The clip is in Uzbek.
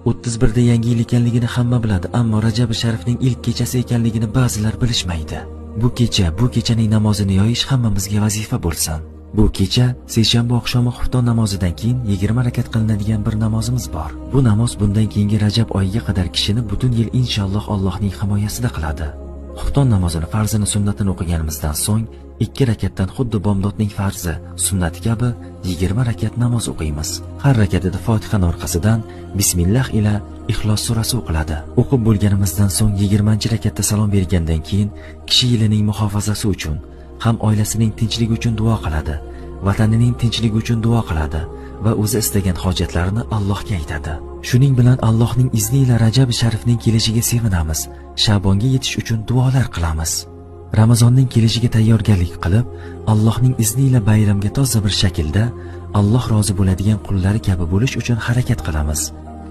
31da yangi yil ekanligini hamma biladi, ammo Rajab Sharifning ilk kechasi ekanligini ba'zilar bilishmaydi. Bu kechaning namozini yoyish hammamizga vazifa bo'lsin. Bu kecha seshanba oqshomi xufton namozidan keyin 20 rakat qilinadigan bir namozimiz bor. Bu namoz bundan keyingi Rajab oyiga qadar kishini butun yil inshaalloh Allohning himoyasida qiladi. Xufton namozini farzini sunnatini o'qiganimizdan so'ng 2 rakatdan xuddi bomdodning farzi, sunnati kabi 20 rakat namoz o'qiymiz. Har rakatida Fotihani orqasidan Bismillah ila Ixlos surasi o'qiladi. O'qib bo'lganimizdan so'ng 20-rakatda salom bergandan keyin kishi yilining muhofazasi uchun, ham oilasining tinchligi uchun duo qiladi, vatanining tinchligi uchun duo qiladi va o'zi istagan hojatlarini Allohga aytadi. Shuning bilan Allohning izni ila Rajab Sharifning kelishiga sevinamiz, Sha'bonga yetish uchun duolar qilamiz. Ramazonning kelishiga tayyorgarlik qilib, Allohning izni ila bayramga toza bir shaklda Alloh rozi bo'ladigan qullari kabi bo'lish uchun harakat qilamiz.